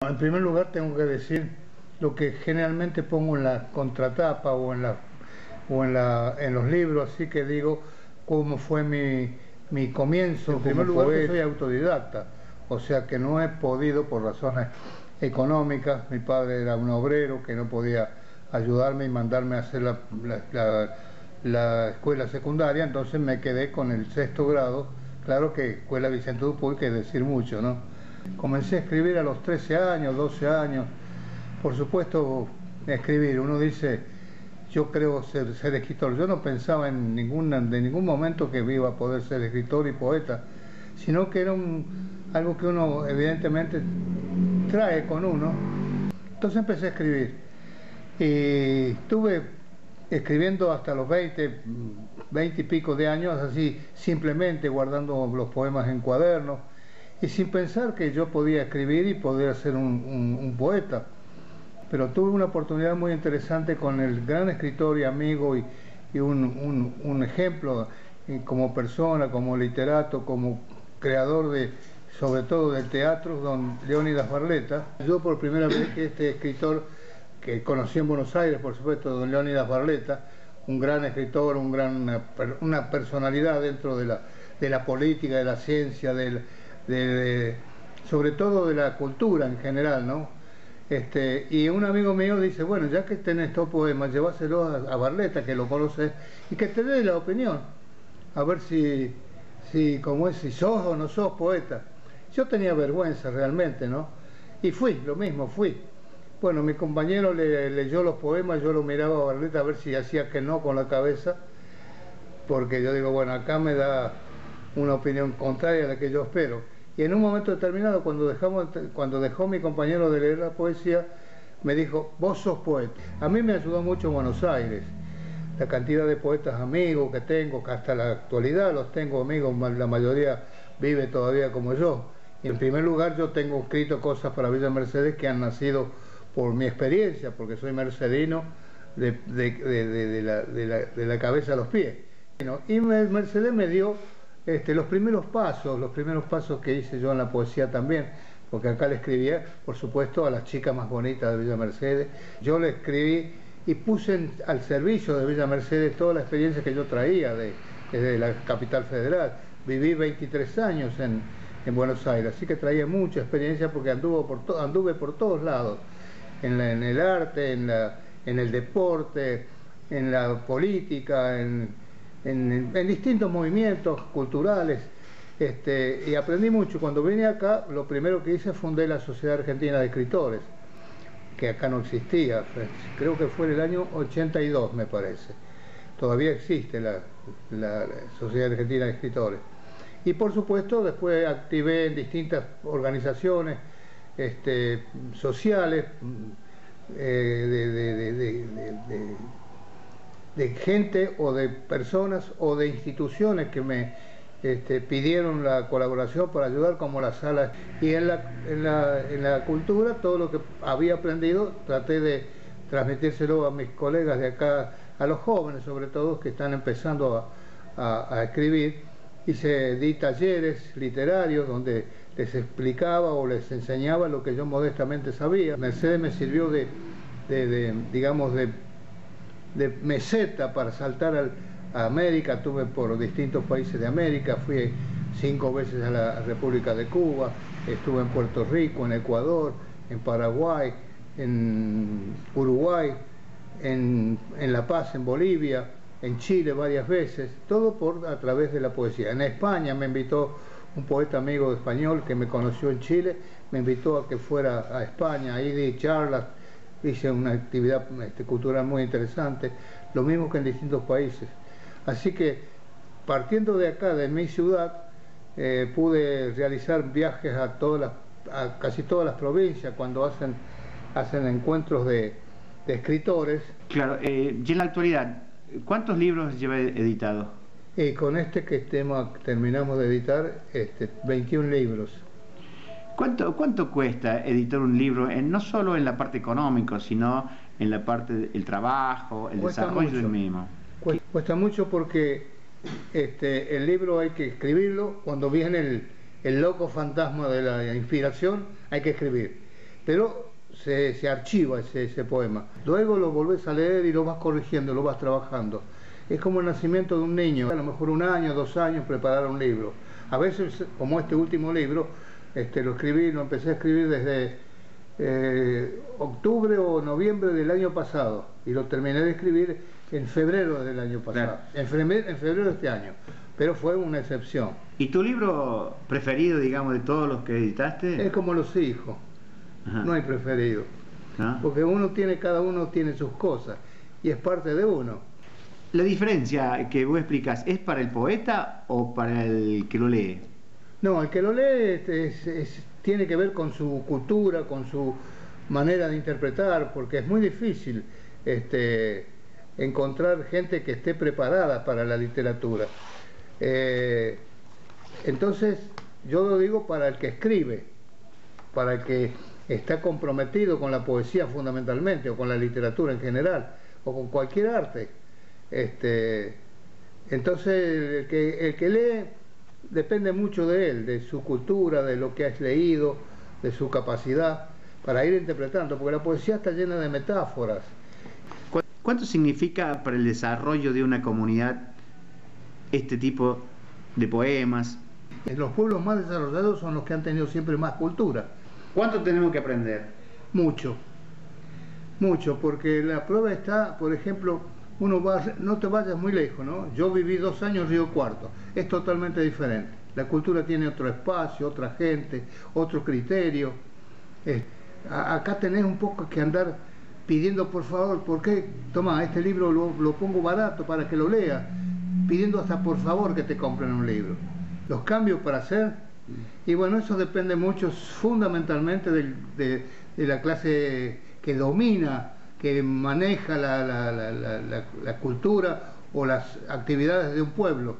En primer lugar tengo que decir lo que generalmente pongo en la contratapa o en los libros, así que digo cómo fue mi comienzo. En primer lugar que soy autodidacta, o sea que no he podido por razones económicas. Mi padre era un obrero que no podía ayudarme y mandarme a hacer la escuela secundaria, entonces me quedé con el sexto grado. Claro que Escuela Vicente Dupuy, que decir mucho, ¿no? Comencé a escribir a los 13 años, 12 años. Por supuesto, escribir, uno dice, yo creo ser escritor. Yo no pensaba de ningún momento que iba a poder ser escritor y poeta, sino que era algo que uno evidentemente trae con uno. Entonces empecé a escribir. Y estuve escribiendo hasta los 20 y pico de años, así simplemente guardando los poemas en cuadernos y sin pensar que yo podía escribir y poder ser un poeta. Pero tuve una oportunidad muy interesante con el gran escritor y amigo y un ejemplo como persona, como literato, como creador sobre todo del teatro, don Leónidas Barletta. Yo por primera vez que este escritor que conocí en Buenos Aires, por supuesto, don Leónidas Barletta, un gran escritor, una personalidad dentro de la política, de la ciencia, sobre todo de la cultura en general, ¿no? Y un amigo mío dice, bueno, ya que tenés estos poemas, lleváselo a Barletta, que lo conoces, y que te dé la opinión, a ver si sos o no sos poeta. Yo tenía vergüenza realmente, ¿no? Y fui, lo mismo, fui. Bueno, mi compañero leyó los poemas, yo lo miraba a Barletta a ver si hacía que no con la cabeza, porque yo digo, bueno, acá me da una opinión contraria a la que yo espero. Y en un momento determinado, cuando dejó mi compañero de leer la poesía, me dijo, vos sos poeta. A mí me ayudó mucho Buenos Aires, la cantidad de poetas amigos que tengo, que hasta la actualidad los tengo amigos, la mayoría vive todavía como yo. Y en primer lugar, yo tengo escrito cosas para Villa Mercedes que han nacido por mi experiencia, porque soy mercedino de la cabeza a los pies. Y Mercedes me dio los primeros pasos que hice yo en la poesía también, porque acá le escribía, por supuesto, a las chicas más bonitas de Villa Mercedes. Yo le escribí y puse al servicio de Villa Mercedes toda la experiencia que yo traía desde la capital federal. Viví 23 años en Buenos Aires, así que traía mucha experiencia porque anduve por todos lados, en el arte, en el deporte, en la política, en distintos movimientos culturales, y aprendí mucho. Cuando vine acá, lo primero que hice fundé la Sociedad Argentina de Escritores, que acá no existía, creo que fue en el año 82, me parece. Todavía existe la Sociedad Argentina de Escritores. Y por supuesto después activé en distintas organizaciones sociales, de gente o de personas o de instituciones que me pidieron la colaboración para ayudar, como las salas. Y en la cultura, todo lo que había aprendido traté de transmitírselo a mis colegas de acá, a los jóvenes sobre todo, que están empezando a escribir. Di talleres literarios donde les explicaba o les enseñaba lo que yo modestamente sabía. Mercedes me sirvió digamos, de meseta para saltar a América. Estuve por distintos países de América, fui 5 veces a la República de Cuba, estuve en Puerto Rico, en Ecuador, en Paraguay, en Uruguay, en La Paz, en Bolivia, en Chile varias veces, todo a través de la poesía. En España me invitó un poeta amigo español que me conoció en Chile, me invitó a que fuera a España, ahí di charlas, hice una actividad cultural muy interesante, lo mismo que en distintos países. Así que, partiendo de acá, de mi ciudad, pude realizar viajes a casi todas las provincias cuando hacen encuentros de escritores. Claro, y en la actualidad, ¿cuántos libros lleva editado? Y con que terminamos de editar, 21 libros. ¿Cuánto cuesta editar un libro, no solo en la parte económica, sino en la parte del trabajo, el desarrollo del mismo? Cuesta mucho porque el libro hay que escribirlo. Cuando viene el loco fantasma de la inspiración, hay que escribir. pero se archiva ese poema. Luego lo volvés a leer y lo vas corrigiendo, lo vas trabajando. Es como el nacimiento de un niño, a lo mejor 1 año, 2 años preparar un libro. A veces, como este último libro, lo empecé a escribir desde octubre o noviembre del año pasado y lo terminé de escribir en febrero del año pasado, en febrero de este año, pero fue una excepción. ¿Y tu libro preferido, digamos, de todos los que editaste? Es como los hijos. Ajá. No hay preferido, ¿no? Porque cada uno tiene sus cosas y es parte de uno. La diferencia que vos explicas, ¿es para el poeta o para el que lo lee? No, el que lo lee tiene que ver con su cultura, con su manera de interpretar, porque es muy difícil encontrar gente que esté preparada para la literatura. Entonces, yo lo digo para el que escribe, para el que está comprometido con la poesía fundamentalmente, o con la literatura en general, o con cualquier arte. Entonces, el que lee depende mucho de él, de su cultura, de lo que has leído, de su capacidad para ir interpretando, porque la poesía está llena de metáforas. ¿Cuánto significa para el desarrollo de una comunidad este tipo de poemas? Los pueblos más desarrollados son los que han tenido siempre más cultura. ¿Cuánto tenemos que aprender? Mucho, mucho, porque la prueba está, por ejemplo, no te vayas muy lejos, ¿no? Yo viví 2 años en Río Cuarto, es totalmente diferente. La cultura tiene otro espacio, otra gente, otro criterio. Acá tenés un poco que andar pidiendo, por favor, ¿por qué? Toma, este libro lo pongo barato para que lo leas, pidiendo hasta por favor que te compren un libro. Los cambios para hacer, y bueno, eso depende mucho fundamentalmente de la clase que domina, que maneja la cultura o las actividades de un pueblo.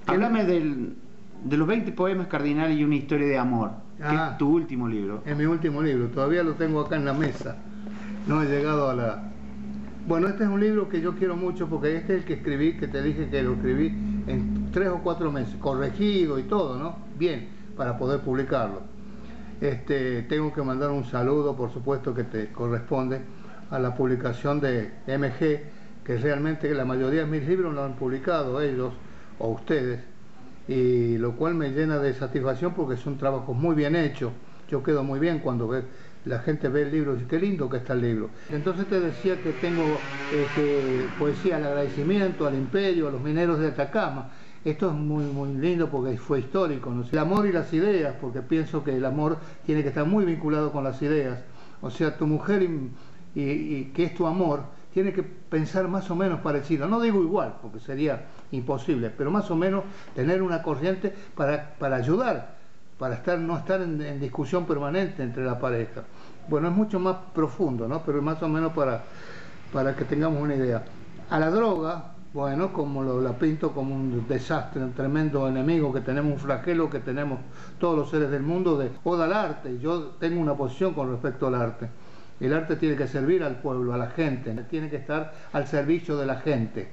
Háblame de los 20 poemas cardinales y una historia de amor, que es tu último libro. Es mi último libro, todavía lo tengo acá en la mesa, no he llegado a la... Bueno, este es un libro que yo quiero mucho porque este es el que escribí, que te dije que lo escribí en 3 o 4 meses, corregido y todo, ¿no? Bien, para poder publicarlo. Tengo que mandar un saludo, por supuesto, que te corresponde a la publicación de MG, que realmente la mayoría de mis libros lo han publicado ellos o ustedes, y lo cual me llena de satisfacción porque son trabajos muy bien hechos. Yo quedo muy bien cuando la gente ve el libro y dice, qué lindo que está el libro. Entonces te decía que tengo poesía al agradecimiento, al imperio, a los mineros de Atacama. Esto es muy, muy lindo porque fue histórico, ¿no? El amor y las ideas, porque pienso que el amor tiene que estar muy vinculado con las ideas. O sea, tu mujer y que es tu amor, tiene que pensar más o menos parecido. No digo igual, porque sería imposible, pero más o menos tener una corriente para ayudar, para no estar en discusión permanente entre la pareja. Bueno, es mucho más profundo, ¿no? Pero más o menos para que tengamos una idea. A la droga, bueno, como la pinto como un desastre, un tremendo enemigo que tenemos, un flagelo que tenemos todos los seres del mundo, o del arte. Yo tengo una posición con respecto al arte. El arte tiene que servir al pueblo, a la gente, tiene que estar al servicio de la gente,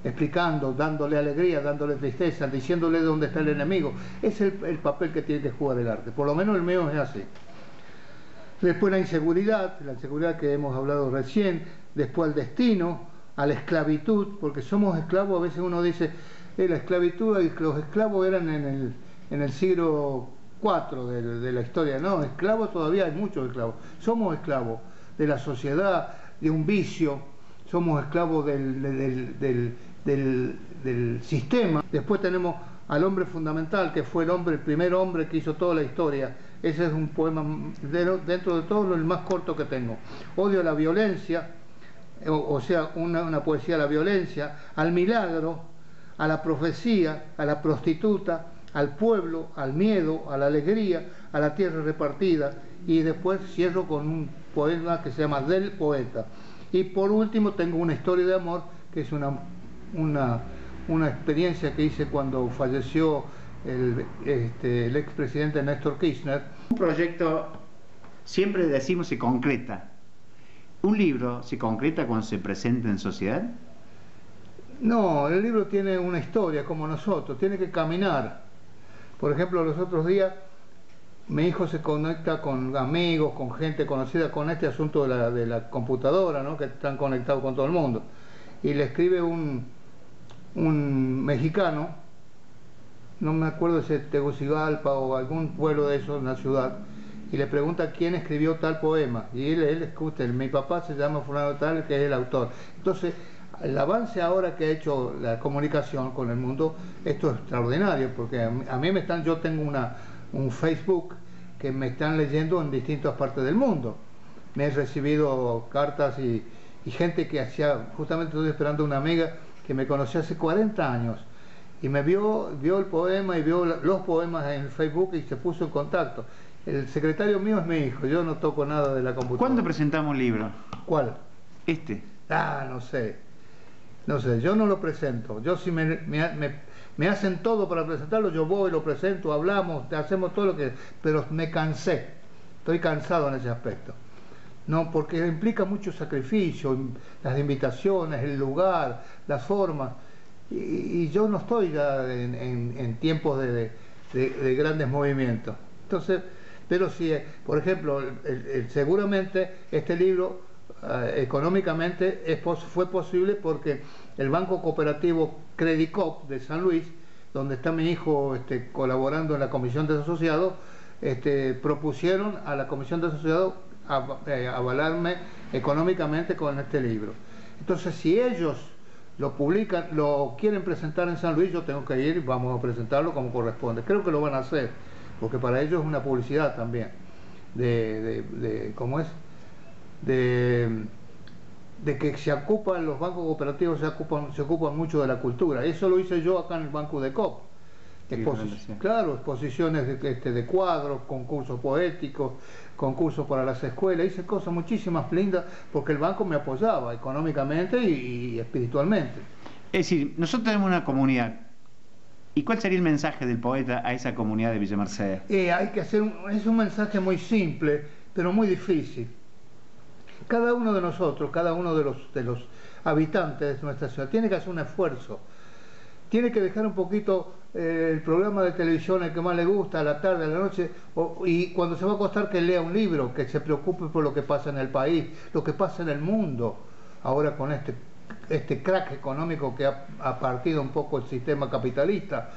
explicando, dándole alegría, dándole tristeza, diciéndole dónde está el enemigo. Es el papel que tiene que jugar el arte, por lo menos el mío es así. Después la inseguridad que hemos hablado recién, después el destino, a la esclavitud, porque somos esclavos. A veces uno dice, la esclavitud, los esclavos eran en el siglo IV de la historia. No, esclavos todavía hay muchos esclavos. Somos esclavos de la sociedad, de un vicio, somos esclavos del sistema. Después tenemos al hombre fundamental, que fue el primer hombre que hizo toda la historia. Ese es un poema, dentro de todo, el más corto que tengo. Odio a la violencia, o sea, una poesía a la violencia, al milagro, a la profecía, a la prostituta, al pueblo, al miedo, a la alegría, a la tierra repartida. Y después cierro con un poema que se llama Del Poeta. Y por último tengo una historia de amor, que es una experiencia que hice cuando falleció el expresidente Néstor Kirchner. Un proyecto, siempre decimos, se concreta. ¿Un libro se concreta cuando se presenta en sociedad? No, el libro tiene una historia como nosotros, tiene que caminar. Por ejemplo, los otros días mi hijo se conecta con amigos, con gente conocida, con este asunto de la computadora, ¿no? Que están conectados con todo el mundo. Y le escribe un mexicano, no me acuerdo si es Tegucigalpa o algún pueblo de esos en la ciudad, y le pregunta quién escribió tal poema. Y él escucha, mi papá se llama fulano tal, que es el autor. Entonces, el avance ahora que ha hecho la comunicación con el mundo, esto es extraordinario, porque a mí me están, yo tengo un Facebook que me están leyendo en distintas partes del mundo. Me he recibido cartas y gente que hacía, justamente estoy esperando una amiga que me conoció hace 40 años y me vio el poema y vio los poemas en Facebook y se puso en contacto. El secretario mío es mi hijo, yo no toco nada de la computadora. ¿Cuándo presentamos un libro? ¿Cuál? Este. No sé. No sé, yo no lo presento. Yo si me hacen todo para presentarlo, yo voy, lo presento, hablamos, hacemos todo lo que... Pero me cansé. Estoy cansado en ese aspecto. No, porque implica mucho sacrificio, las invitaciones, el lugar, las formas. Y yo no estoy ya en tiempos de grandes movimientos. Entonces, pero si, por ejemplo, seguramente este libro económicamente fue posible porque el Banco Cooperativo Credicop de San Luis, donde está mi hijo colaborando en la Comisión de Asociados, propusieron a la Comisión de Asociados avalarme económicamente con este libro. Entonces, si ellos lo publican, lo quieren presentar en San Luis, yo tengo que ir y vamos a presentarlo como corresponde. Creo que lo van a hacer, porque para ellos es una publicidad también, ¿cómo es? De que los bancos cooperativos se ocupan mucho de la cultura. Eso lo hice yo acá en el Banco de COP. Claro, exposiciones de cuadros, concursos poéticos, concursos para las escuelas, hice cosas muchísimas lindas porque el banco me apoyaba económicamente y espiritualmente. Es decir, nosotros tenemos una comunidad. ¿Y cuál sería el mensaje del poeta a esa comunidad de Villa Mercedes? Hay que hacer es un mensaje muy simple, pero muy difícil. Cada uno de nosotros, cada uno de los habitantes de nuestra ciudad, tiene que hacer un esfuerzo. Tiene que dejar un poquito el programa de televisión el que más le gusta, a la tarde, a la noche, y cuando se va a acostar que lea un libro, que se preocupe por lo que pasa en el país, lo que pasa en el mundo, ahora con este crack económico que ha partido un poco el sistema capitalista.